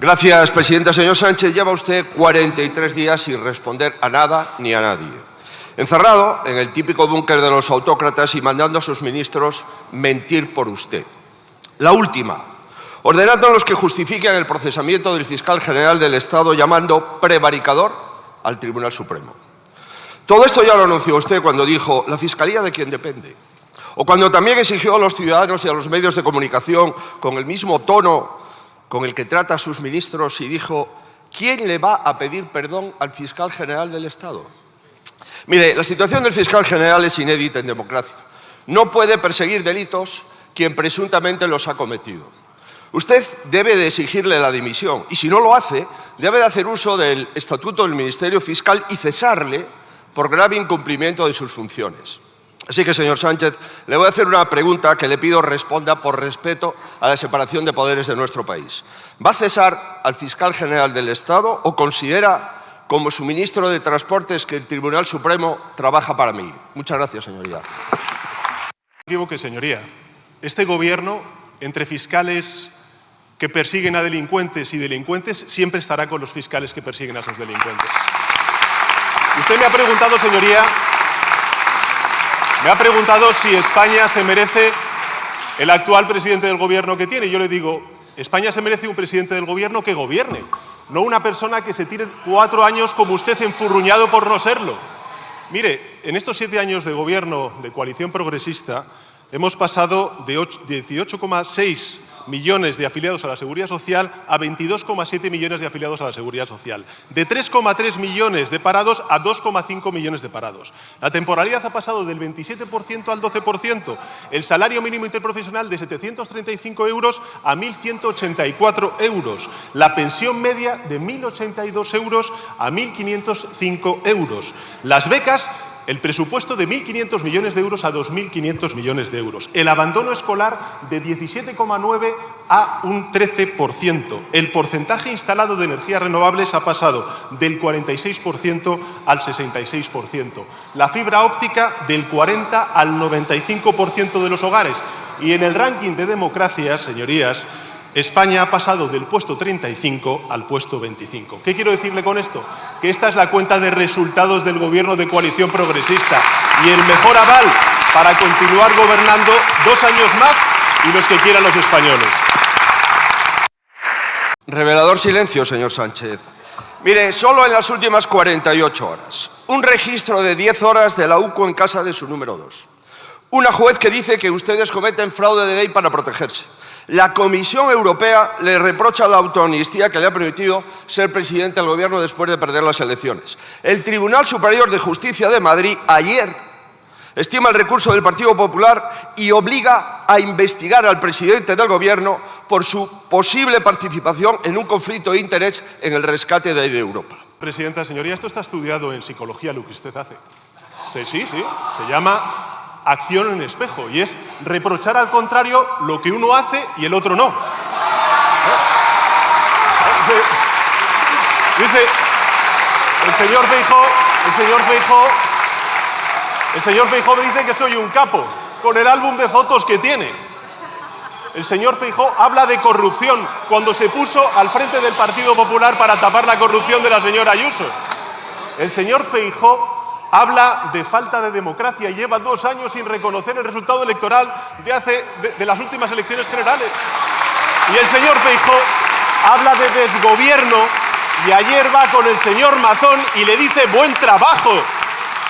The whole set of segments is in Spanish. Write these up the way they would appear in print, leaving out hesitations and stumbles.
Gracias, presidenta. Señor Sánchez, lleva usted 43 días sin responder a nada ni a nadie. Encerrado en el típico búnker de los autócratas y mandando a sus ministros mentir por usted. La última, ordenando a los que justifiquen el procesamiento del fiscal general del Estado llamando prevaricador al Tribunal Supremo. Todo esto ya lo anunció usted cuando dijo «la Fiscalía de quien depende». O cuando también exigió a los ciudadanos y a los medios de comunicación con el mismo tono con el que trata a sus ministros y dijo «¿quién le va a pedir perdón al fiscal general del Estado?». Mire, la situación del fiscal general es inédita en democracia. No puede perseguir delitos quien presuntamente los ha cometido. Usted debe de exigirle la dimisión y si no lo hace, debe de hacer uso del Estatuto del Ministerio Fiscal y cesarle por grave incumplimiento de sus funciones. Así que, señor Sánchez, le voy a hacer una pregunta que le pido responda por respeto a la separación de poderes de nuestro país. ¿Va a cesar al fiscal general del Estado o considera, como su ministro de Transportes, que el Tribunal Supremo trabaja para mí? Muchas gracias, señoría. No se equivoque, señoría. Este Gobierno, entre fiscales que persiguen a delincuentes y delincuentes, siempre estará con los fiscales que persiguen a esos delincuentes. Usted me ha preguntado, señoría, si España se merece el actual presidente del Gobierno que tiene. Yo le digo, España se merece un presidente del Gobierno que gobierne, no una persona que se tire 4 años como usted enfurruñado por no serlo. Mire, en estos 7 años de gobierno de coalición progresista hemos pasado de 18,6 millones de afiliados a la Seguridad Social a 22,7 millones de afiliados a la Seguridad Social. De 3,3 millones de parados a 2,5 millones de parados. La temporalidad ha pasado del 27% al 12%. El salario mínimo interprofesional de 735 euros a 1.184 euros. La pensión media de 1.082 euros a 1.505 euros. Las becas, el presupuesto de 1.500 millones de euros a 2.500 millones de euros. El abandono escolar de 17,9 a un 13%. El porcentaje instalado de energías renovables ha pasado del 46% al 66%. La fibra óptica del 40 al 95% de los hogares. Y en el ranking de democracia, señorías, España ha pasado del puesto 35 al puesto 25. ¿Qué quiero decirle con esto? Que esta es la cuenta de resultados del Gobierno de coalición progresista y el mejor aval para continuar gobernando 2 años más y los que quieran los españoles. Revelador silencio, señor Sánchez. Mire, solo en las últimas 48 horas, un registro de 10 horas de la UCO en casa de su número 2. Una juez que dice que ustedes cometen fraude de ley para protegerse. La Comisión Europea le reprocha la autoamnistía que le ha permitido ser presidente del Gobierno después de perder las elecciones. El Tribunal Superior de Justicia de Madrid ayer estima el recurso del Partido Popular y obliga a investigar al presidente del Gobierno por su posible participación en un conflicto de interés en el rescate de Air Europa. Presidenta, señoría, esto está estudiado en psicología, lo que usted hace. Sí, se llama acción en espejo y es reprochar al contrario lo que uno hace y el otro no. Dice el señor Feijóo me dice que soy un capo con el álbum de fotos que tiene. El señor Feijóo habla de corrupción cuando se puso al frente del Partido Popular para tapar la corrupción de la señora Ayuso. El señor Feijóo habla de falta de democracia y lleva 2 años sin reconocer el resultado electoral de las últimas elecciones generales. Y el señor Feijóo habla de desgobierno y ayer va con el señor Mazón y le dice buen trabajo.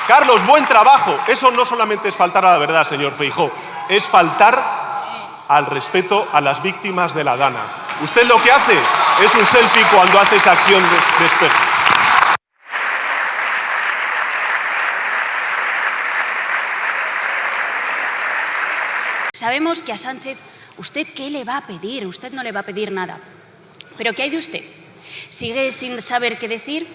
Carlos, buen trabajo. Eso no solamente es faltar a la verdad, señor Feijóo, es faltar al respeto a las víctimas de la Dana. Usted lo que hace es un selfie cuando hace esa acción de espejo. Sabemos que a Sánchez, ¿usted qué le va a pedir? Usted no le va a pedir nada. ¿Pero qué hay de usted? ¿Sigue sin saber qué decir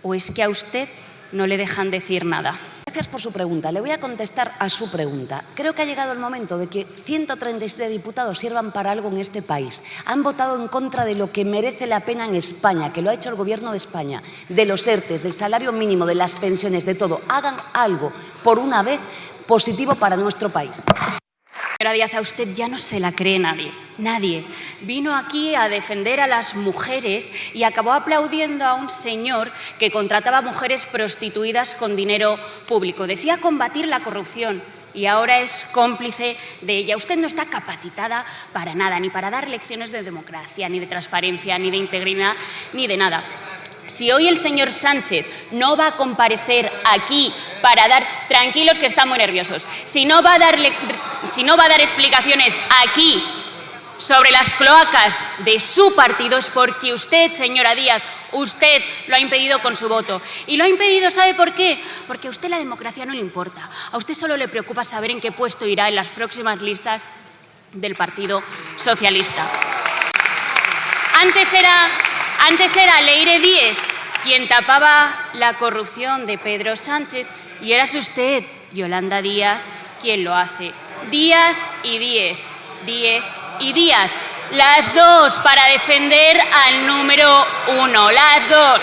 o es que a usted no le dejan decir nada? Gracias por su pregunta. Le voy a contestar a su pregunta. Creo que ha llegado el momento de que 137 diputados sirvan para algo en este país. Han votado en contra de lo que merece la pena en España, que lo ha hecho el Gobierno de España, de los ERTEs, del salario mínimo, de las pensiones, de todo. Hagan algo, por una vez, positivo para nuestro país. Señora Díaz, a usted ya no se la cree nadie. Nadie. Vino aquí a defender a las mujeres y acabó aplaudiendo a un señor que contrataba mujeres prostituidas con dinero público. Decía combatir la corrupción y ahora es cómplice de ella. Usted no está capacitada para nada, ni para dar lecciones de democracia, ni de transparencia, ni de integridad, ni de nada. Si hoy el señor Sánchez no va a comparecer aquí para dar... Tranquilos, que están muy nerviosos. Si no va a dar explicaciones aquí sobre las cloacas de su partido, es porque usted, señora Díaz, usted lo ha impedido con su voto. Y lo ha impedido, ¿sabe por qué? Porque a usted la democracia no le importa. A usted solo le preocupa saber en qué puesto irá en las próximas listas del Partido Socialista. Antes era Leire Díez quien tapaba la corrupción de Pedro Sánchez y ahora es usted, Yolanda Díaz, quien lo hace. Díaz y Díez, Díez y Díaz. Las dos para defender al número uno, las dos.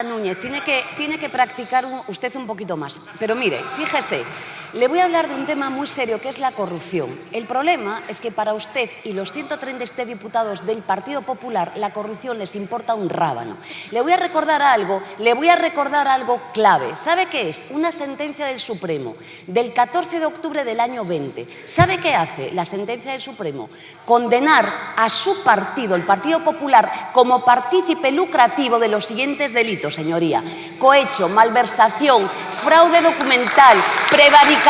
Núñez, tiene que practicar usted un poquito más. Pero mire, fíjese, le voy a hablar de un tema muy serio que es la corrupción. El problema es que para usted y los 137 diputados del Partido Popular la corrupción les importa un rábano. Le voy a recordar algo clave. ¿Sabe qué es? Una sentencia del Supremo del 14 de octubre del año 20. ¿Sabe qué hace la sentencia del Supremo? Condenar a su partido, el Partido Popular, como partícipe lucrativo de los siguientes delitos, señoría: cohecho, malversación, fraude documental, prevaricación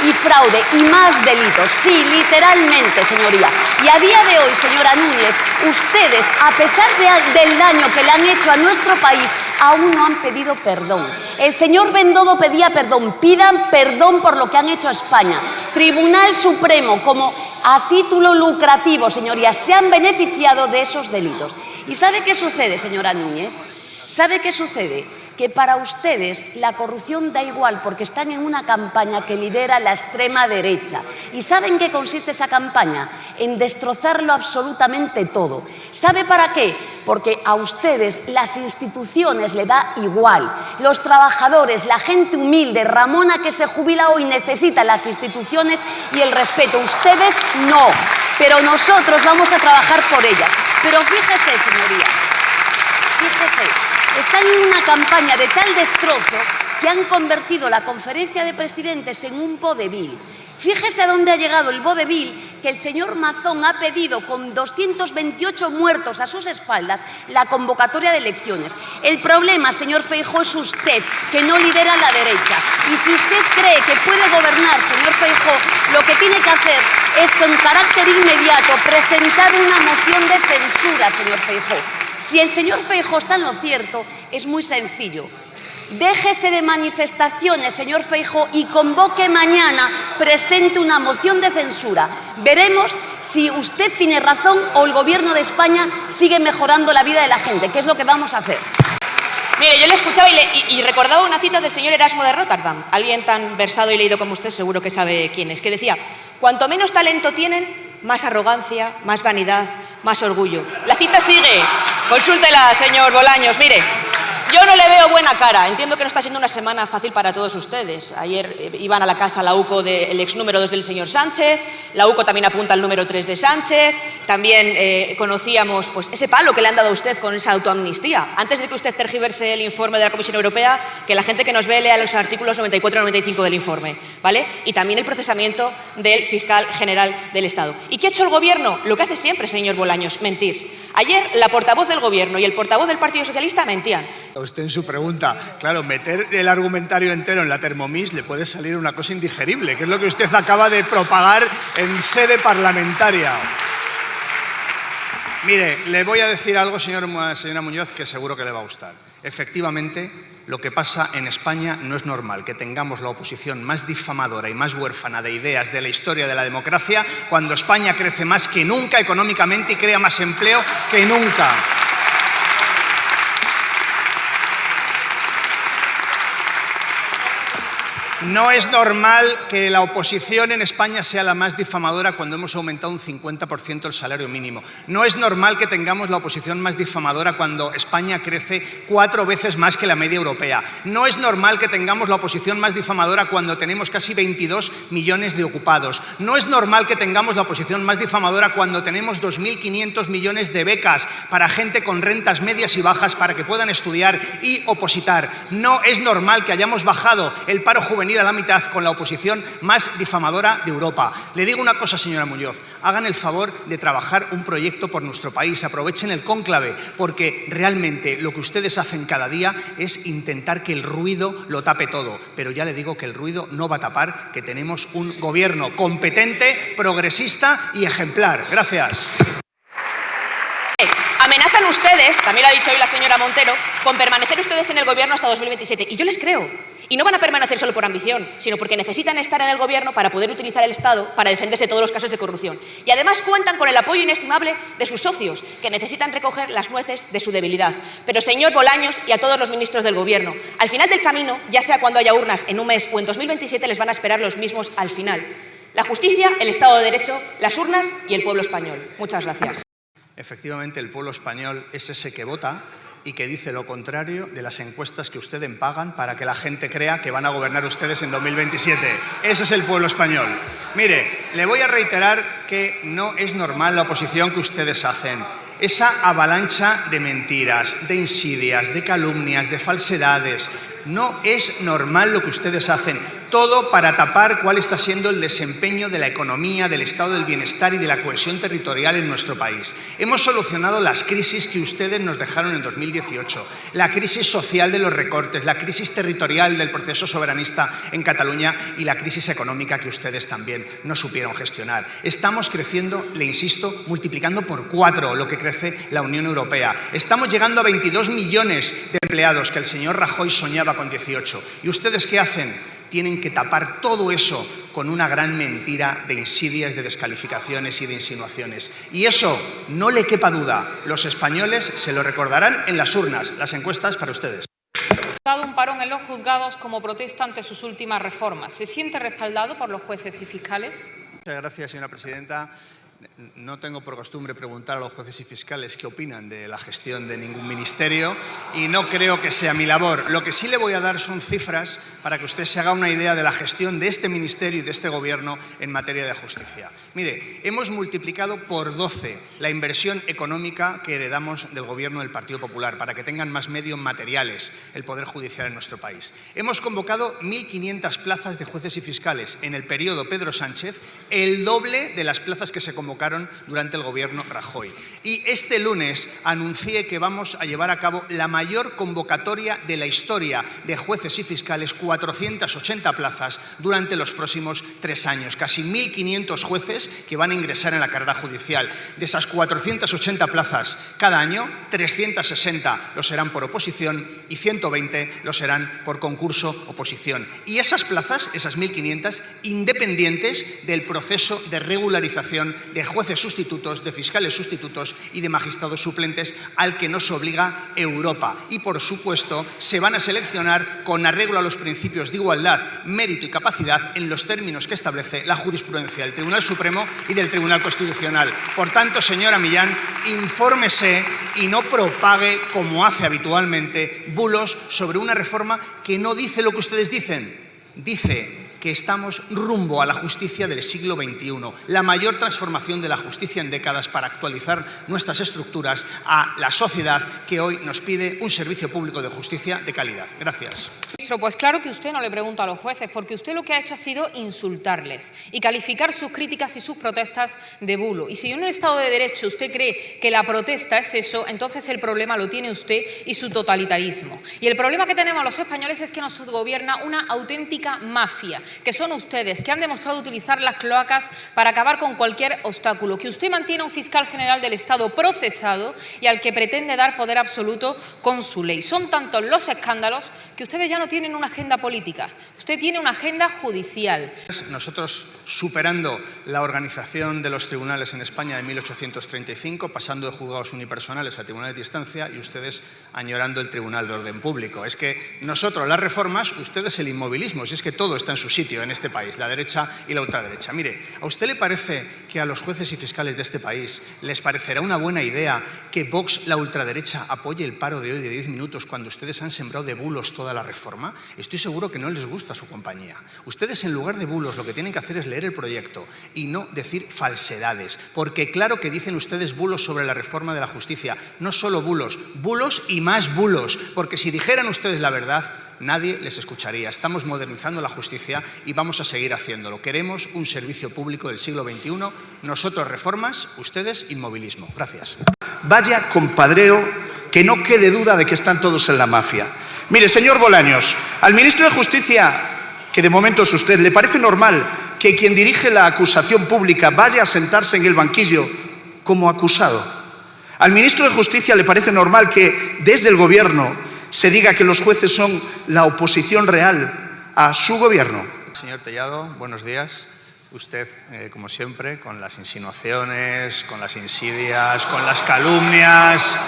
y fraude, y más delitos. Sí, literalmente, señoría. Y a día de hoy, señora Núñez, ustedes, a pesar del daño que le han hecho a nuestro país, aún no han pedido perdón. El señor Bendodo pedía perdón. Pidan perdón por lo que han hecho a España. Tribunal Supremo, como a título lucrativo, señorías, se han beneficiado de esos delitos. ¿Y sabe qué sucede, señora Núñez? ¿Sabe qué sucede? Que para ustedes la corrupción da igual porque están en una campaña que lidera la extrema derecha. ¿Y saben qué consiste esa campaña? En destrozarlo absolutamente todo. ¿Sabe para qué? Porque a ustedes las instituciones le da igual. Los trabajadores, la gente humilde, Ramona que se jubila hoy, necesita las instituciones y el respeto. Ustedes no, pero nosotros vamos a trabajar por ellas. Pero fíjese, señoría, fíjese. Están en una campaña de tal destrozo que han convertido la conferencia de presidentes en un vodevil. Fíjese a dónde ha llegado el vodevil, que el señor Mazón ha pedido, con 228 muertos a sus espaldas, la convocatoria de elecciones. El problema, señor Feijóo, es usted, que no lidera la derecha. Y si usted cree que puede gobernar, señor Feijóo, lo que tiene que hacer es, con carácter inmediato, presentar una moción de censura, señor Feijóo. Si el señor Feijóo está en lo cierto, es muy sencillo. Déjese de manifestaciones, señor Feijóo, y convoque mañana, presente una moción de censura. Veremos si usted tiene razón o el Gobierno de España sigue mejorando la vida de la gente, que es lo que vamos a hacer. Mire, yo le escuchaba y recordaba una cita del señor Erasmo de Rotterdam, alguien tan versado y leído como usted seguro que sabe quién es, que decía: cuanto menos talento tienen, más arrogancia, más vanidad, más orgullo. La cita sigue. Consúltela, señor Bolaños. Mire, yo no le veo buena cara. Entiendo que no está siendo una semana fácil para todos ustedes. Ayer iban a la casa la UCO del ex número 2 del señor Sánchez. La UCO también apunta al número 3 de Sánchez. También conocíamos pues, ese palo que le han dado a usted con esa autoamnistía. Antes de que usted tergiverse el informe de la Comisión Europea, que la gente que nos ve lea los artículos 94 y 95 del informe, ¿vale? Y también el procesamiento del fiscal general del Estado. ¿Y qué ha hecho el Gobierno? Lo que hace siempre, señor Bolaños: mentir. Ayer la portavoz del Gobierno y el portavoz del Partido Socialista mentían. Usted en su pregunta, claro, meter el argumentario entero en la Thermomix le puede salir una cosa indigerible, que es lo que usted acaba de propagar en sede parlamentaria. Mire, le voy a decir algo, señora Muñoz, que seguro que le va a gustar. Efectivamente, lo que pasa en España no es normal, que tengamos la oposición más difamadora y más huérfana de ideas de la historia de la democracia, cuando España crece más que nunca económicamente y crea más empleo que nunca. No es normal que la oposición en España sea la más difamadora cuando hemos aumentado un 50% el salario mínimo. No es normal que tengamos la oposición más difamadora cuando España crece 4 veces más que la media europea. No es normal que tengamos la oposición más difamadora cuando tenemos casi 22 millones de ocupados. No es normal que tengamos la oposición más difamadora cuando tenemos 2.500 millones de becas para gente con rentas medias y bajas para que puedan estudiar y opositar. No es normal que hayamos bajado el paro juvenil a la mitad con la oposición más difamadora de Europa. Le digo una cosa, señora Muñoz, hagan el favor de trabajar un proyecto por nuestro país, aprovechen el cónclave, porque realmente lo que ustedes hacen cada día es intentar que el ruido lo tape todo. Pero ya le digo que el ruido no va a tapar que tenemos un gobierno competente, progresista y ejemplar. Gracias. Amenazan ustedes, también lo ha dicho hoy la señora Montero, con permanecer ustedes en el gobierno hasta 2027. Y yo les creo. Y no van a permanecer solo por ambición, sino porque necesitan estar en el gobierno para poder utilizar el Estado para defenderse de todos los casos de corrupción. Y además cuentan con el apoyo inestimable de sus socios, que necesitan recoger las nueces de su debilidad. Pero, señor Bolaños, y a todos los ministros del gobierno, al final del camino, ya sea cuando haya urnas en un mes o en 2027, les van a esperar los mismos al final. La justicia, el Estado de Derecho, las urnas y el pueblo español. Muchas gracias. Efectivamente, el pueblo español es ese que vota y que dice lo contrario de las encuestas que ustedes pagan para que la gente crea que van a gobernar ustedes en 2027. Ese es el pueblo español. Mire, le voy a reiterar que no es normal la oposición que ustedes hacen. Esa avalancha de mentiras, de insidias, de calumnias, de falsedades. No es normal lo que ustedes hacen. Todo para tapar cuál está siendo el desempeño de la economía, del estado del bienestar y de la cohesión territorial en nuestro país. Hemos solucionado las crisis que ustedes nos dejaron en 2018, la crisis social de los recortes, la crisis territorial del proceso soberanista en Cataluña y la crisis económica que ustedes también no supieron gestionar. Estamos creciendo, le insisto, multiplicando por 4 lo que crece la Unión Europea. Estamos llegando a 22 millones de empleados, que el señor Rajoy soñaba con 18. ¿Y ustedes qué hacen? Tienen que tapar todo eso con una gran mentira de insidias, de descalificaciones y de insinuaciones. Y eso, no le quepa duda, los españoles se lo recordarán en las urnas, las encuestas para ustedes. Un parón en los juzgados como protesta ante sus últimas reformas. ¿Se siente respaldado por los jueces y fiscales? Muchas gracias, señora presidenta. No tengo por costumbre preguntar a los jueces y fiscales qué opinan de la gestión de ningún ministerio y no creo que sea mi labor. Lo que sí le voy a dar son cifras para que usted se haga una idea de la gestión de este ministerio y de este gobierno en materia de justicia. Mire, hemos multiplicado por 12 la inversión económica que heredamos del gobierno del Partido Popular para que tengan más medios materiales el Poder Judicial en nuestro país. Hemos convocado 1.500 plazas de jueces y fiscales en el periodo Pedro Sánchez, el doble de las plazas que se convocaron durante el gobierno Rajoy. Y este lunes anuncié que vamos a llevar a cabo la mayor convocatoria de la historia de jueces y fiscales, 480 plazas durante los próximos 3 años. Casi 1.500 jueces que van a ingresar en la carrera judicial. De esas 480 plazas cada año, 360 lo serán por oposición y 120 lo serán por concurso oposición. Y esas plazas, esas 1.500, independientes del proceso de regularización de jueces sustitutos, de fiscales sustitutos y de magistrados suplentes al que nos obliga Europa. Y, por supuesto, se van a seleccionar con arreglo a los principios de igualdad, mérito y capacidad en los términos que establece la jurisprudencia del Tribunal Supremo y del Tribunal Constitucional. Por tanto, señora Millán, infórmese y no propague, como hace habitualmente, bulos sobre una reforma que no dice lo que ustedes dicen. Dice que estamos rumbo a la justicia del siglo XXI, la mayor transformación de la justicia en décadas para actualizar nuestras estructuras a la sociedad que hoy nos pide un servicio público de justicia de calidad. Gracias. Ministro, pues claro que usted no le pregunta a los jueces, porque usted lo que ha hecho ha sido insultarles y calificar sus críticas y sus protestas de bulo. Y si en un Estado de Derecho usted cree que la protesta es eso, entonces el problema lo tiene usted y su totalitarismo. Y el problema que tenemos los españoles es que nos gobierna una auténtica mafia que son ustedes, que han demostrado utilizar las cloacas para acabar con cualquier obstáculo, que usted mantiene a un fiscal general del Estado procesado y al que pretende dar poder absoluto con su ley. Son tantos los escándalos que ustedes ya no tienen una agenda política, usted tiene una agenda judicial. Nosotros superando la organización de los tribunales en España de 1835, pasando de juzgados unipersonales a tribunales de instancia, y ustedes añorando el Tribunal de Orden Público. Es que nosotros las reformas, ustedes el inmovilismo, si es que todo está en su sitio en este país, la derecha y la ultraderecha. Mire, ¿a usted le parece que a los jueces y fiscales de este país les parecerá una buena idea que Vox, la ultraderecha, apoye el paro de hoy de 10 minutos cuando ustedes han sembrado de bulos toda la reforma? Estoy seguro que no les gusta su compañía. Ustedes, en lugar de bulos, lo que tienen que hacer es leer el proyecto y no decir falsedades, porque claro que dicen ustedes bulos sobre la reforma de la justicia. No solo bulos, bulos y más bulos, porque si dijeran ustedes la verdad, nadie les escucharía. Estamos modernizando la justicia y vamos a seguir haciéndolo. Queremos un servicio público del siglo XXI. Nosotros reformas, ustedes inmovilismo. Gracias. Vaya compadreo, que no quede duda de que están todos en la mafia. Mire, señor Bolaños, al ministro de Justicia, que de momento es usted, ¿le parece normal que quien dirige la acusación pública vaya a sentarse en el banquillo como acusado? ¿Al ministro de Justicia le parece normal que desde el Gobierno se diga que los jueces son la oposición real a su Gobierno? Señor Tellado, buenos días. Usted, como siempre, con las insinuaciones, con las insidias, con las calumnias,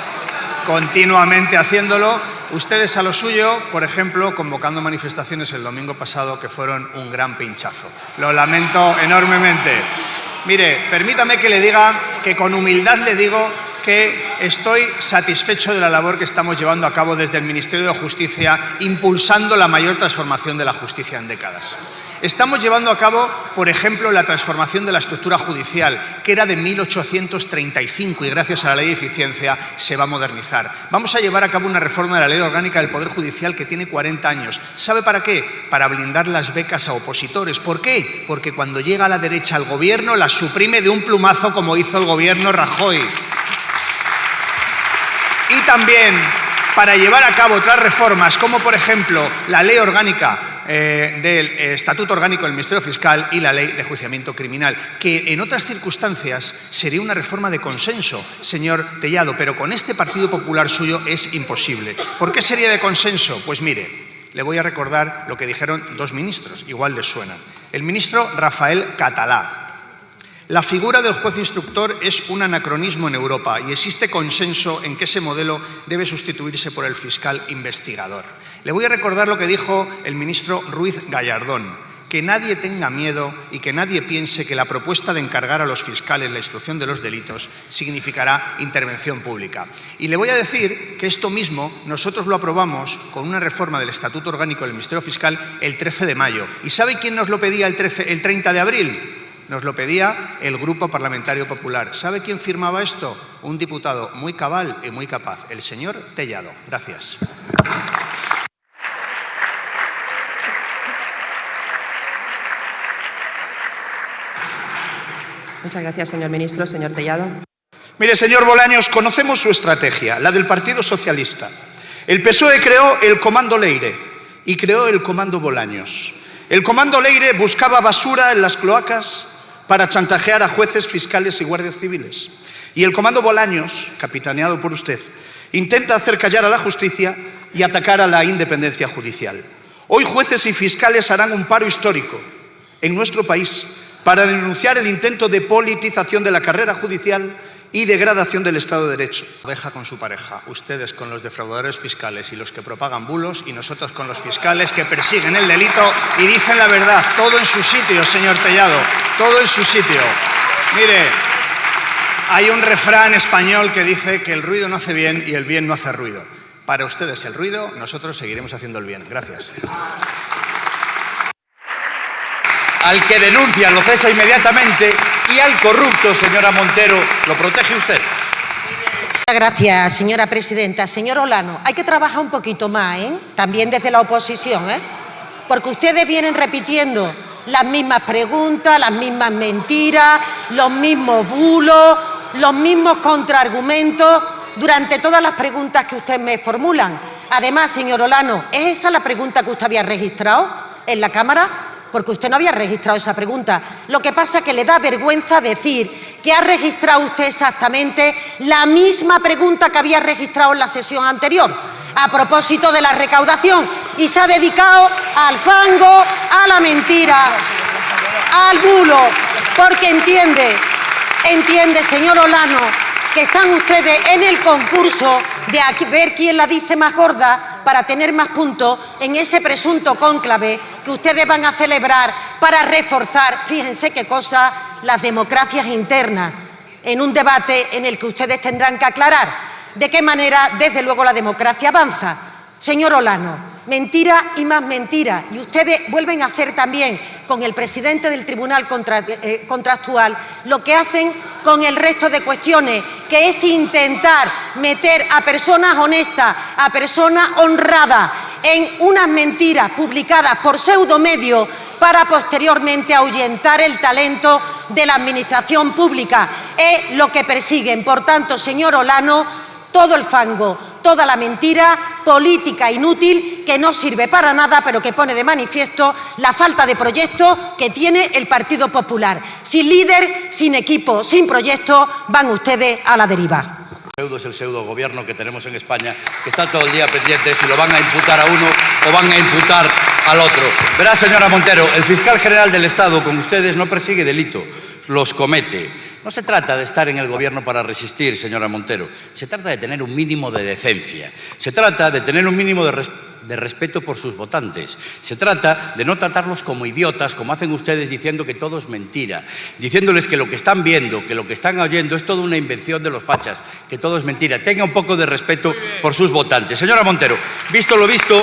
continuamente haciéndolo. Ustedes a lo suyo, por ejemplo, convocando manifestaciones el domingo pasado que fueron un gran pinchazo. Lo lamento enormemente. Mire, permítame que le diga, que con humildad le digo que estoy satisfecho de la labor que estamos llevando a cabo desde el Ministerio de Justicia, impulsando la mayor transformación de la justicia en décadas. Estamos llevando a cabo, por ejemplo, la transformación de la estructura judicial, que era de 1835 y gracias a la Ley de Eficiencia se va a modernizar. Vamos a llevar a cabo una reforma de la Ley Orgánica del Poder Judicial que tiene 40 años. ¿Sabe para qué? Para blindar las becas a opositores. ¿Por qué? Porque cuando llega la derecha al gobierno las suprime de un plumazo como hizo el gobierno Rajoy. Y también para llevar a cabo otras reformas, como por ejemplo la Ley Orgánica del Estatuto Orgánico del Ministerio Fiscal y la Ley de Enjuiciamiento Criminal, que en otras circunstancias sería una reforma de consenso, señor Tellado, pero con este Partido Popular suyo es imposible. ¿Por qué sería de consenso? Pues mire, le voy a recordar lo que dijeron dos ministros, igual les suenan. El ministro Rafael Catalá: la figura del juez instructor es un anacronismo en Europa y existe consenso en que ese modelo debe sustituirse por el fiscal investigador. Le voy a recordar lo que dijo el ministro Ruiz Gallardón: que nadie tenga miedo y que nadie piense que la propuesta de encargar a los fiscales la instrucción de los delitos significará intervención pública. Y le voy a decir que esto mismo nosotros lo aprobamos con una reforma del Estatuto Orgánico del Ministerio Fiscal el 13 de mayo. ¿Y sabe quién nos lo pedía el 30 de abril? Nos lo pedía el Grupo Parlamentario Popular. ¿Sabe quién firmaba esto? Un diputado muy cabal y muy capaz, el señor Tellado. Gracias. Muchas gracias, señor ministro. Señor Tellado. Mire, señor Bolaños, conocemos su estrategia, la del Partido Socialista. El PSOE creó el Comando Leire y creó el Comando Bolaños. El Comando Leire buscaba basura en las cloacas para chantajear a jueces, fiscales y guardias civiles. Y el Comando Bolaños, capitaneado por usted, intenta hacer callar a la justicia y atacar a la independencia judicial. Hoy jueces y fiscales harán un paro histórico en nuestro país para denunciar el intento de politización de la carrera judicial y degradación del Estado de Derecho. Abeja con su pareja, ustedes con los defraudadores fiscales y los que propagan bulos, y nosotros con los fiscales que persiguen el delito y dicen la verdad. Todo en su sitio, señor Tellado, todo en su sitio. Mire, hay un refrán español que dice que el ruido no hace bien y el bien no hace ruido. Para ustedes el ruido, nosotros seguiremos haciendo el bien. Gracias. Al que denuncia lo cesa inmediatamente y al corrupto, señora Montero, lo protege usted. Gracias, señora presidenta. Señor Olano, hay que trabajar un poquito más, también desde la oposición, porque ustedes vienen repitiendo las mismas preguntas, las mismas mentiras, los mismos bulos, los mismos contraargumentos durante todas las preguntas que ustedes me formulan. Además, señor Olano, ¿es esa la pregunta que usted había registrado en la Cámara? porque usted no había registrado esa pregunta. Lo que pasa es que le da vergüenza decir que ha registrado usted exactamente la misma pregunta que había registrado en la sesión anterior, a propósito de la recaudación, y se ha dedicado al fango, a la mentira, al bulo, porque entiende, señor Olano, que están ustedes en el concurso de ver quién la dice más gorda para tener más puntos en ese presunto cónclave que ustedes van a celebrar para reforzar, fíjense qué cosa, las democracias internas, en un debate en el que ustedes tendrán que aclarar de qué manera, desde luego, la democracia avanza. Señor Olano, mentira y más mentira. Y ustedes vuelven a hacer también con el presidente del Tribunal Contractual lo que hacen con el resto de cuestiones, que es intentar meter a personas honestas, a personas honradas, en unas mentiras publicadas por pseudomedios para posteriormente ahuyentar el talento de la administración pública. Es lo que persiguen. Por tanto, señor Olano, todo el fango, toda la mentira política inútil que no sirve para nada, pero que pone de manifiesto la falta de proyecto que tiene el Partido Popular. Sin líder, sin equipo, sin proyecto, van ustedes a la deriva. Es el pseudo gobierno que tenemos en España, que está todo el día pendiente si lo van a imputar a uno o van a imputar al otro. Verá, señora Montero, el fiscal general del Estado con ustedes no persigue delitos, los comete. No se trata de estar en el gobierno para resistir, señora Montero. Se trata de tener un mínimo de decencia. Se trata de tener un mínimo de respeto por sus votantes. Se trata de no tratarlos como idiotas, como hacen ustedes diciendo que todo es mentira, diciéndoles que lo que están viendo, que lo que están oyendo es toda una invención de los fachas, que todo es mentira. Tenga un poco de respeto por sus votantes. Señora Montero, visto lo visto,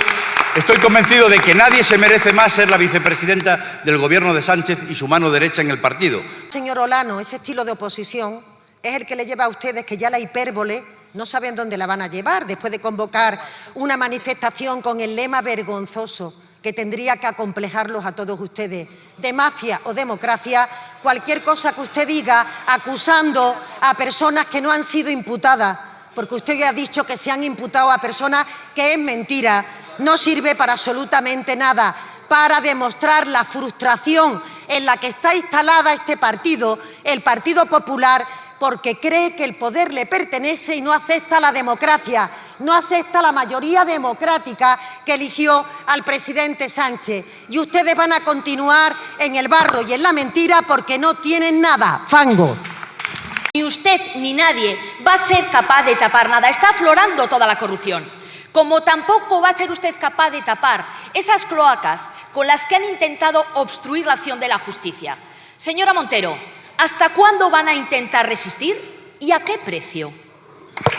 estoy convencido de que nadie se merece más ser la vicepresidenta del gobierno de Sánchez y su mano derecha en el partido. Señor Olano, ese estilo de oposición es el que le lleva a ustedes que ya la hipérbole no saben dónde la van a llevar después de convocar una manifestación con el lema vergonzoso que tendría que acomplejarlos a todos ustedes, de mafia o democracia, cualquier cosa que usted diga acusando a personas que no han sido imputadas, porque usted ya ha dicho que se han imputado a personas, que es mentira, no sirve para absolutamente nada, para demostrar la frustración en la que está instalada este partido, el Partido Popular, porque cree que el poder le pertenece y no acepta la democracia, no acepta la mayoría democrática que eligió al presidente Sánchez. Y ustedes van a continuar en el barro y en la mentira porque no tienen nada, fango. Ni usted ni nadie va a ser capaz de tapar nada. Está aflorando toda la corrupción. Como tampoco va a ser usted capaz de tapar esas cloacas con las que han intentado obstruir la acción de la justicia. Señora Montero, ¿hasta cuándo van a intentar resistir y a qué precio?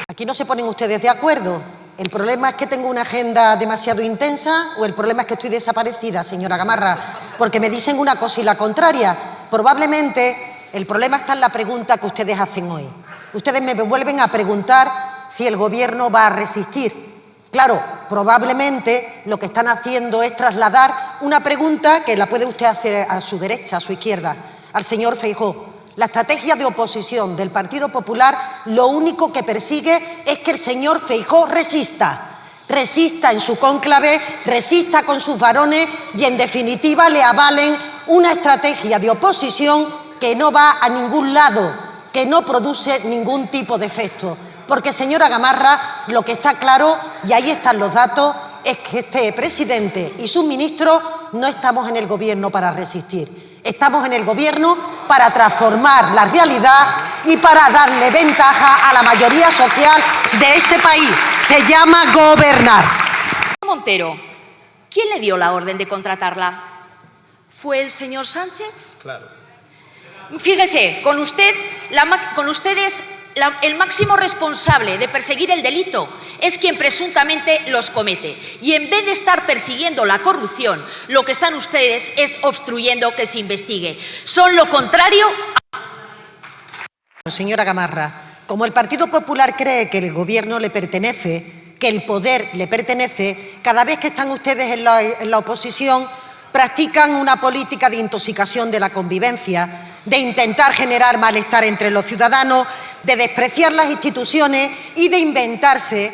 Aquí no se ponen ustedes de acuerdo. ¿El problema es que tengo una agenda demasiado intensa o el problema es que estoy desaparecida, señora Gamarra? Porque me dicen una cosa y la contraria. Probablemente el problema está en la pregunta que ustedes hacen hoy. Ustedes me vuelven a preguntar si el Gobierno va a resistir. Claro, probablemente lo que están haciendo es trasladar una pregunta que la puede usted hacer a su derecha, a su izquierda, al señor Feijóo. La estrategia de oposición del Partido Popular lo único que persigue es que el señor Feijóo resista. Resista en su cónclave, resista con sus varones y, en definitiva, le avalen una estrategia de oposición que no va a ningún lado, que no produce ningún tipo de efecto. Porque, señora Gamarra, lo que está claro, y ahí están los datos, es que este presidente y sus ministros no estamos en el Gobierno para resistir. Estamos en el Gobierno para transformar la realidad y para darle ventaja a la mayoría social de este país. Se llama gobernar. Montero, ¿quién le dio la orden de contratarla? ¿Fue el señor Sánchez? Claro. Fíjese, con ustedes, el máximo responsable de perseguir el delito es quien presuntamente los comete. Y en vez de estar persiguiendo la corrupción, lo que están ustedes es obstruyendo que se investigue. Son lo contrario a... Señora Gamarra, como el Partido Popular cree que el Gobierno le pertenece, que el poder le pertenece, cada vez que están ustedes en la oposición practican una política de intoxicación de la convivencia, de intentar generar malestar entre los ciudadanos, de despreciar las instituciones y de inventarse,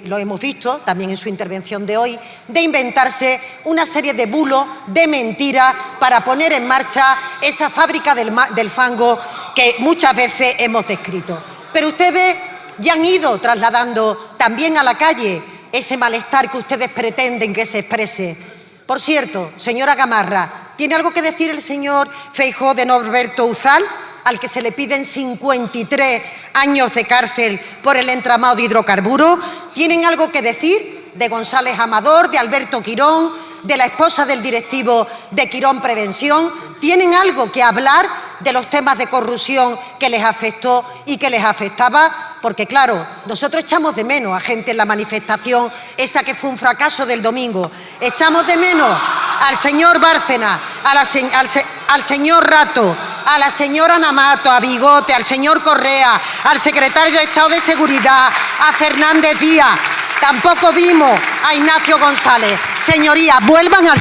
lo hemos visto también en su intervención de hoy, de inventarse una serie de bulos, de mentiras, para poner en marcha esa fábrica del fango que muchas veces hemos descrito. Pero ustedes ya han ido trasladando también a la calle ese malestar que ustedes pretenden que se exprese. Por cierto, señora Gamarra, ¿tiene algo que decir el señor Feijóo de Norberto Uzal, al que se le piden 53 años de cárcel por el entramado de hidrocarburos? ¿Tienen algo que decir de González Amador, de Alberto Quirón, de la esposa del directivo de Quirón Prevención? ¿Tienen algo que hablar de los temas de corrupción que les afectó y que les afectaba? Porque, claro, nosotros echamos de menos a gente en la manifestación, esa que fue un fracaso del domingo. Echamos de menos al señor Bárcena, al señor Rato, a la señora Namato, a Bigote, al señor Correa, al secretario de Estado de Seguridad, a Fernández Díaz. Tampoco vimos a Ignacio González. Señorías, vuelvan al...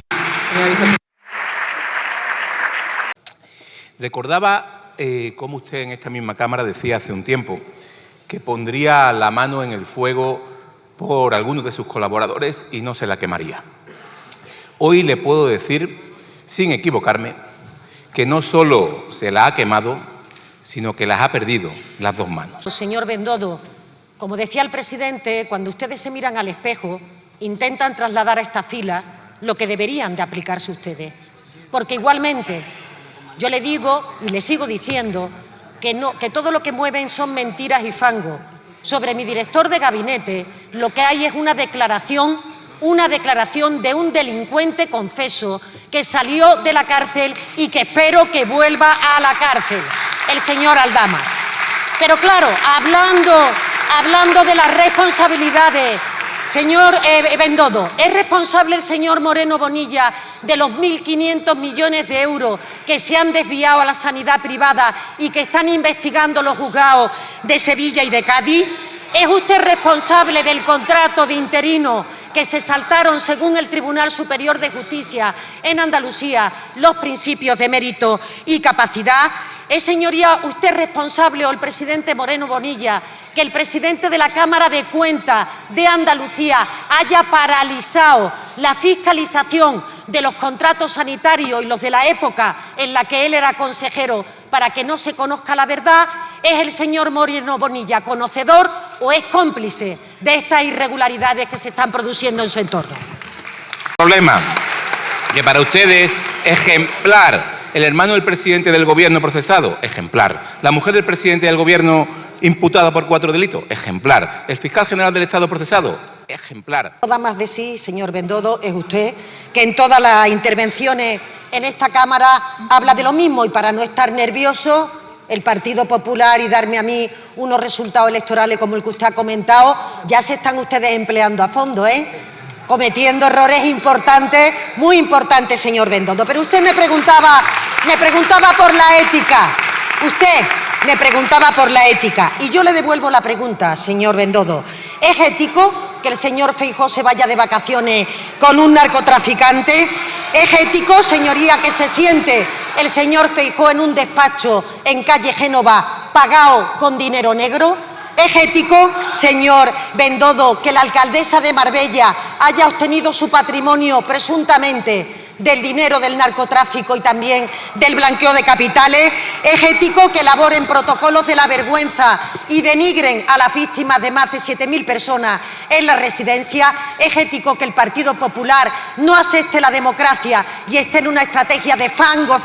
Recordaba cómo usted en esta misma Cámara decía hace un tiempo que pondría la mano en el fuego por algunos de sus colaboradores y no se la quemaría. Hoy le puedo decir, sin equivocarme, que no solo se la ha quemado, sino que las ha perdido las dos manos. Señor Bendodo, como decía el presidente, cuando ustedes se miran al espejo, intentan trasladar a esta fila lo que deberían de aplicarse ustedes. Porque igualmente, yo le digo y le sigo diciendo que todo lo que mueven son mentiras y fango. Sobre mi director de gabinete, lo que hay es una declaración de un delincuente confeso que salió de la cárcel y que espero que vuelva a la cárcel, el señor Aldama. Pero claro, hablando de las responsabilidades, señor Bendodo, ¿es responsable el señor Moreno Bonilla de los 1.500 millones de euros que se han desviado a la sanidad privada y que están investigando los juzgados de Sevilla y de Cádiz? ¿Es usted responsable del contrato de interino que se saltaron, según el Tribunal Superior de Justicia en Andalucía, los principios de mérito y capacidad? ¿Es, señoría, usted responsable, o el presidente Moreno Bonilla, que el presidente de la Cámara de Cuentas de Andalucía haya paralizado la fiscalización de los contratos sanitarios y los de la época en la que él era consejero para que no se conozca la verdad? ¿Es el señor Moreno Bonilla conocedor o es cómplice de estas irregularidades que se están produciendo en su entorno? Problema que para ustedes ejemplar. El hermano del presidente del Gobierno procesado, ejemplar. La mujer del presidente del Gobierno imputada por 4 delitos, ejemplar. El fiscal general del Estado procesado, ejemplar. No da más de sí, señor Bendodo, es usted, que en todas las intervenciones en esta Cámara habla de lo mismo, y para no estar nervioso, el Partido Popular, y darme a mí unos resultados electorales como el que usted ha comentado, ya se están ustedes empleando a fondo, cometiendo errores importantes, muy importantes, señor Bendodo. Pero usted me preguntaba por la ética. Usted me preguntaba por la ética. Y yo le devuelvo la pregunta, señor Bendodo. ¿Es ético que el señor Feijóo se vaya de vacaciones con un narcotraficante? ¿Es ético, señoría, que se siente el señor Feijóo en un despacho en calle Génova pagado con dinero negro? ¿Es ético, señor Bendodo, que la alcaldesa de Marbella haya obtenido su patrimonio presuntamente del dinero del narcotráfico y también del blanqueo de capitales? ¿Es ético que elaboren protocolos de la vergüenza y denigren a las víctimas de más de 7.000 personas en la residencia? ¿Es ético que el Partido Popular no acepte la democracia y esté en una estrategia de fango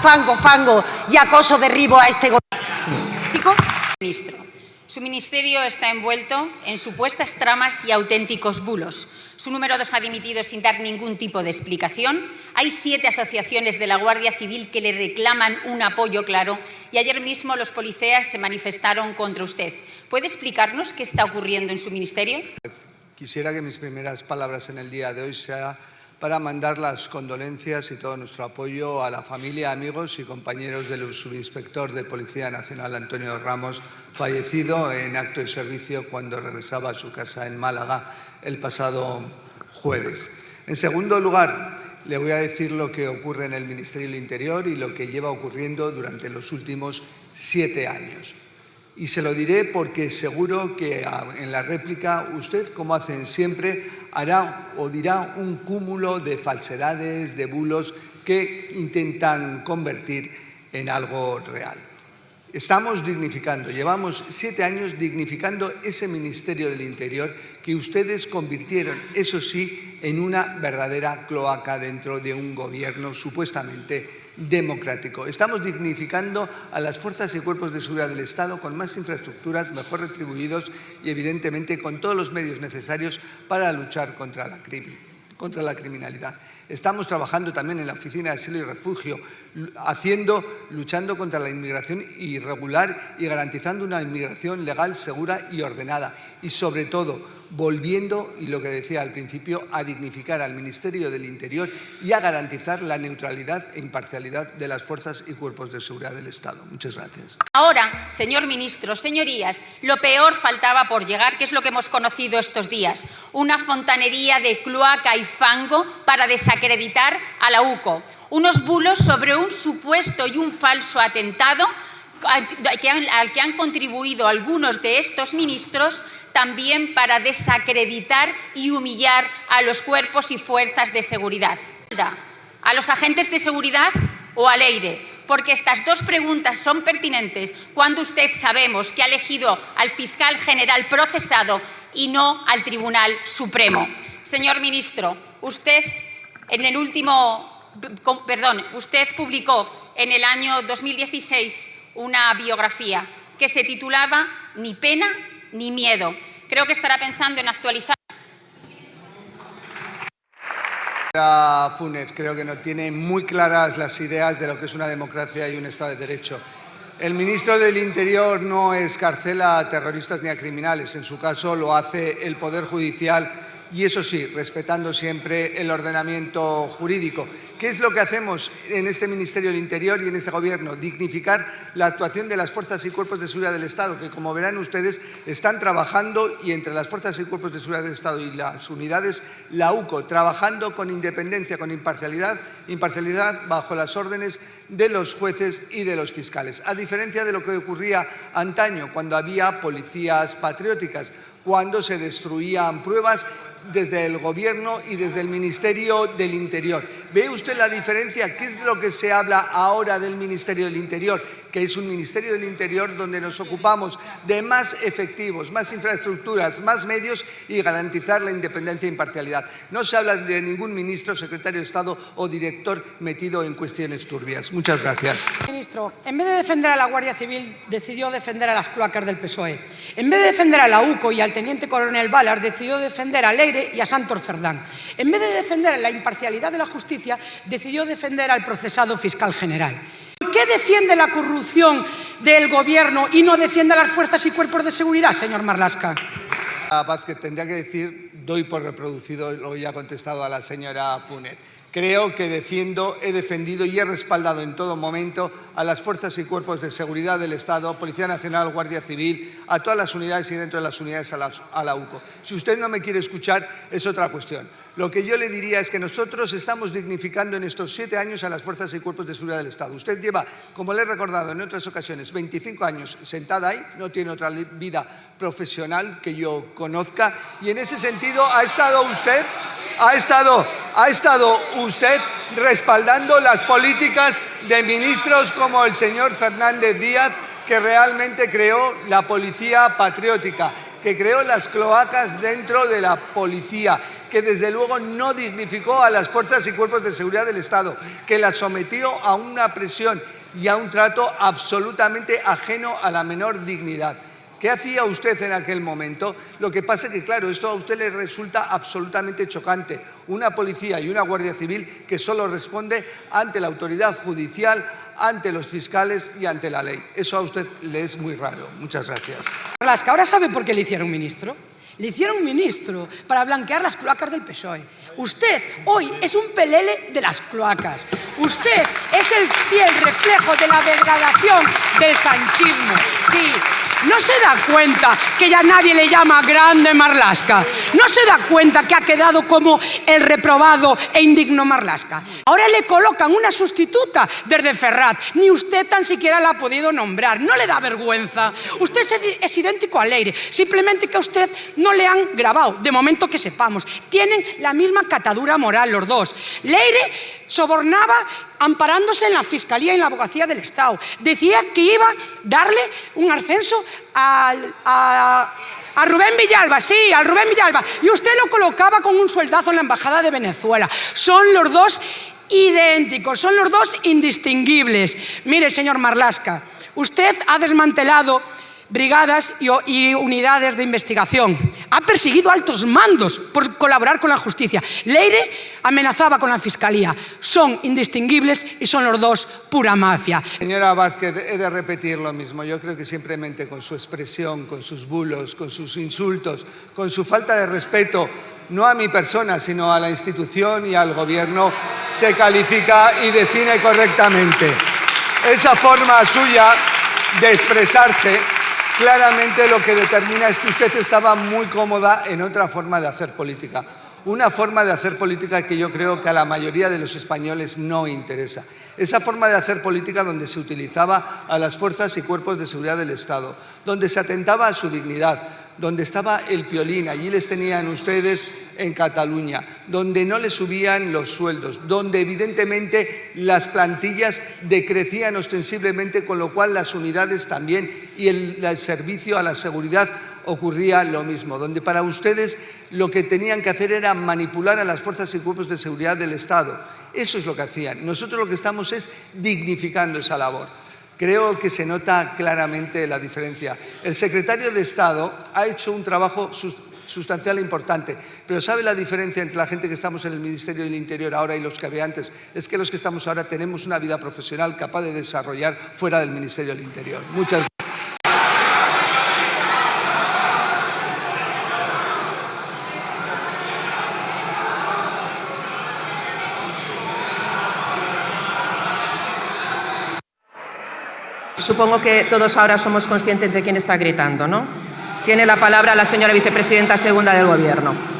y acoso derribo a este gobierno? Ministro. Su ministerio está envuelto en supuestas tramas y auténticos bulos. Su número 2 ha dimitido sin dar ningún tipo de explicación. Hay 7 asociaciones de la Guardia Civil que le reclaman un apoyo claro y ayer mismo los policías se manifestaron contra usted. ¿Puede explicarnos qué está ocurriendo en su ministerio? Quisiera que mis primeras palabras en el día de hoy sea para mandar las condolencias y todo nuestro apoyo a la familia, amigos y compañeros del subinspector de Policía Nacional, Antonio Ramos, fallecido en acto de servicio cuando regresaba a su casa en Málaga el pasado jueves. En segundo lugar, le voy a decir lo que ocurre en el Ministerio del Interior y lo que lleva ocurriendo durante los últimos 7 años. Y se lo diré porque seguro que en la réplica usted, como hacen siempre, hará o dirá un cúmulo de falsedades, de bulos que intentan convertir en algo real. Estamos dignificando, llevamos 7 años dignificando ese Ministerio del Interior que ustedes convirtieron, eso sí, en una verdadera cloaca dentro de un gobierno supuestamente democrático. Estamos dignificando a las fuerzas y cuerpos de seguridad del Estado con más infraestructuras, mejor retribuidos y, evidentemente, con todos los medios necesarios para luchar contra la criminalidad. Estamos trabajando también en la Oficina de Asilo y Refugio, luchando contra la inmigración irregular y garantizando una inmigración legal, segura y ordenada. Y, sobre todo, volviendo, y lo que decía al principio, a dignificar al Ministerio del Interior y a garantizar la neutralidad e imparcialidad de las fuerzas y cuerpos de seguridad del Estado. Muchas gracias. Ahora, señor ministro, señorías, lo peor faltaba por llegar, que es lo que hemos conocido estos días, una fontanería de cloaca y fango para desacreditar a la UCO, unos bulos sobre un supuesto y un falso atentado al que han contribuido algunos de estos ministros, también para desacreditar y humillar a los cuerpos y fuerzas de seguridad. ¿A los agentes de seguridad o al Leire? Porque estas dos preguntas son pertinentes cuando usted sabemos que ha elegido al fiscal general procesado y no al Tribunal Supremo. Señor ministro, usted usted publicó en el año 2016 una biografía que se titulaba Ni pena ni miedo. Creo que estará pensando en actualizar. Funes, creo que no tiene muy claras las ideas de lo que es una democracia y un Estado de Derecho. El ministro del Interior no escarcela a terroristas ni a criminales. En su caso lo hace el Poder Judicial y, eso sí, respetando siempre el ordenamiento jurídico. ¿Qué es lo que hacemos en este Ministerio del Interior y en este Gobierno? Dignificar la actuación de las fuerzas y cuerpos de seguridad del Estado, que, como verán ustedes, están trabajando, y entre las fuerzas y cuerpos de seguridad del Estado y las unidades, la UCO, trabajando con independencia, con imparcialidad bajo las órdenes de los jueces y de los fiscales. A diferencia de lo que ocurría antaño, cuando había policías patrióticas, cuando se destruían pruebas desde el Gobierno y desde el Ministerio del Interior. ¿Ve usted la diferencia? ¿Qué es lo que se habla ahora del Ministerio del Interior? Que es un Ministerio del Interior donde nos ocupamos de más efectivos, más infraestructuras, más medios y garantizar la independencia e imparcialidad. No se habla de ningún ministro, secretario de Estado o director metido en cuestiones turbias. Muchas gracias. Ministro, en vez de defender a la Guardia Civil, decidió defender a las cloacas del PSOE. En vez de defender a la UCO y al teniente coronel Ballard, decidió defender a Leire y a Santos Cerdán. En vez de defender la imparcialidad de la justicia, decidió defender al procesado fiscal general. ¿Por qué defiende la corrupción del Gobierno y no defiende a las fuerzas y cuerpos de seguridad, señor Marlaska? Vázquez, tendría que decir, doy por reproducido lo que ya ha contestado a la señora Funes. Creo que he defendido y he respaldado en todo momento a las fuerzas y cuerpos de seguridad del Estado, Policía Nacional, Guardia Civil, a todas las unidades y dentro de las unidades a la UCO. Si usted no me quiere escuchar, es otra cuestión. Lo que yo le diría es que nosotros estamos dignificando en estos 7 años a las fuerzas y cuerpos de seguridad del Estado. Usted lleva, como le he recordado en otras ocasiones, 25 años sentada ahí, no tiene otra vida profesional que yo conozca, y en ese sentido ha estado usted respaldando las políticas de ministros como el señor Fernández Díaz, que realmente creó la policía patriótica, que creó las cloacas dentro de la policía, que desde luego no dignificó a las fuerzas y cuerpos de seguridad del Estado, que las sometió a una presión y a un trato absolutamente ajeno a la menor dignidad. ¿Qué hacía usted en aquel momento? Lo que pasa es que, claro, esto a usted le resulta absolutamente chocante. Una policía y una Guardia Civil que solo responde ante la autoridad judicial, ante los fiscales y ante la ley. Eso a usted le es muy raro. Muchas gracias. Marlaska, ¿ahora sabe por qué le hicieron ministro? Le hicieron ministro para blanquear las cloacas del PSOE. Usted hoy es un pelele de las cloacas. Usted es el fiel reflejo de la degradación del sanchismo. Sí, ¿No se da cuenta que ya nadie le llama Grande Marlaska? ¿No se da cuenta que ha quedado como el reprobado e indigno Marlaska? Ahora le colocan una sustituta desde Ferraz. Ni usted tan siquiera la ha podido nombrar. ¿No le da vergüenza? Usted es idéntico a Leire, simplemente que a usted no le han grabado, de momento que sepamos. Tienen la misma catadura moral los dos. Leire sobornaba amparándose en la Fiscalía y en la Abogacía del Estado. Decía que iba a darle un ascenso a Rubén Villalba, sí, al Rubén Villalba. Y usted lo colocaba con un sueldazo en la Embajada de Venezuela. Son los dos idénticos, son los dos indistinguibles. Mire, señor Marlaska, usted ha desmantelado brigadas y unidades de investigación. Ha perseguido altos mandos por colaborar con la justicia. Leire amenazaba con la Fiscalía. Son indistinguibles y son los dos pura mafia. Señora Vázquez, he de repetir lo mismo. Yo creo que simplemente con su expresión, con sus bulos, con sus insultos, con su falta de respeto, no a mi persona, sino a la institución y al Gobierno, se califica y define correctamente. Esa forma suya de expresarse claramente lo que determina es que usted estaba muy cómoda en otra forma de hacer política. Una forma de hacer política que yo creo que a la mayoría de los españoles no interesa. Esa forma de hacer política donde se utilizaba a las fuerzas y cuerpos de seguridad del Estado, donde se atentaba a su dignidad, donde estaba el Piolín, allí les tenían ustedes en Cataluña, donde no les subían los sueldos, donde evidentemente las plantillas decrecían ostensiblemente, con lo cual las unidades también y el servicio a la seguridad ocurría lo mismo, donde para ustedes lo que tenían que hacer era manipular a las fuerzas y cuerpos de seguridad del Estado. Eso es lo que hacían. Nosotros lo que estamos es dignificando esa labor. Creo que se nota claramente la diferencia. El secretario de Estado ha hecho un trabajo sustancial e importante, pero ¿sabe la diferencia entre la gente que estamos en el Ministerio del Interior ahora y los que había antes? Es que los que estamos ahora tenemos una vida profesional capaz de desarrollar fuera del Ministerio del Interior. Muchas gracias. Supongo que todos ahora somos conscientes de quién está gritando, ¿no? Tiene la palabra la señora vicepresidenta segunda del Gobierno.